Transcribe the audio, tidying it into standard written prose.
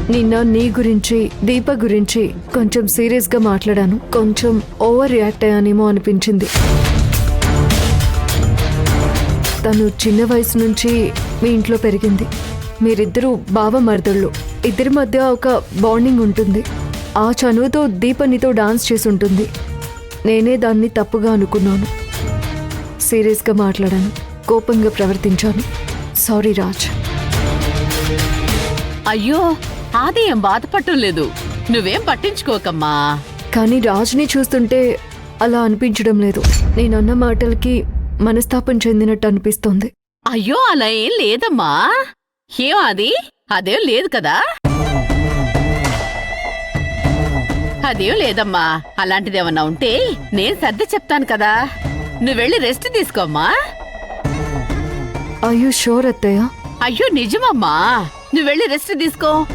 నిన్న నీ గురించి దీప గురించి కొంచెం సీరియస్ గా మాట్లాడాను. కొంచెం ఓవర్ రియాక్ట్ అయ్యానేమో అనిపించింది. తను చిన్న వయసు నుంచి మీ ఇంట్లో పెరిగింది. మీరిద్దరూ బావ మరదళ్ళు. ఇద్దరి మధ్య ఒక బాండింగ్ ఉంటుంది. ఆ చనువుతో దీప నీతో డాన్స్ చేసి ఉంటుంది. నేనే దాన్ని తప్పుగా అనుకున్నాను. సీరియస్గా మాట్లాడాను, కోపంగా ప్రవర్తించాను. సారీ రాజ్. అయ్యో, అది ఏం బాధపడటం లేదు. నువ్వేం పట్టించుకోకమ్మా. కానీ రాజ్ని చూస్తుంటే అలా అనిపించడం లేదు. నేనన్న మాటలకి మనస్తాపం చెందినట్టు అనిపిస్తోంది. అయ్యో, అలా ఏం లేదమ్మా. ఏం అదేం లేదు కదా. అదేం లేదమ్మా. అలాంటిదేమన్నా ఉంటే నేను సర్ది చెప్తాను కదా. నువ్వెళ్ళి రెస్ట్ తీసుకోమ్మా. ఆర్ యు షూర్ అత్తయ్య? అయ్యో నిజమమ్మా, నువ్వెళ్ళి రెస్ట్ తీసుకో.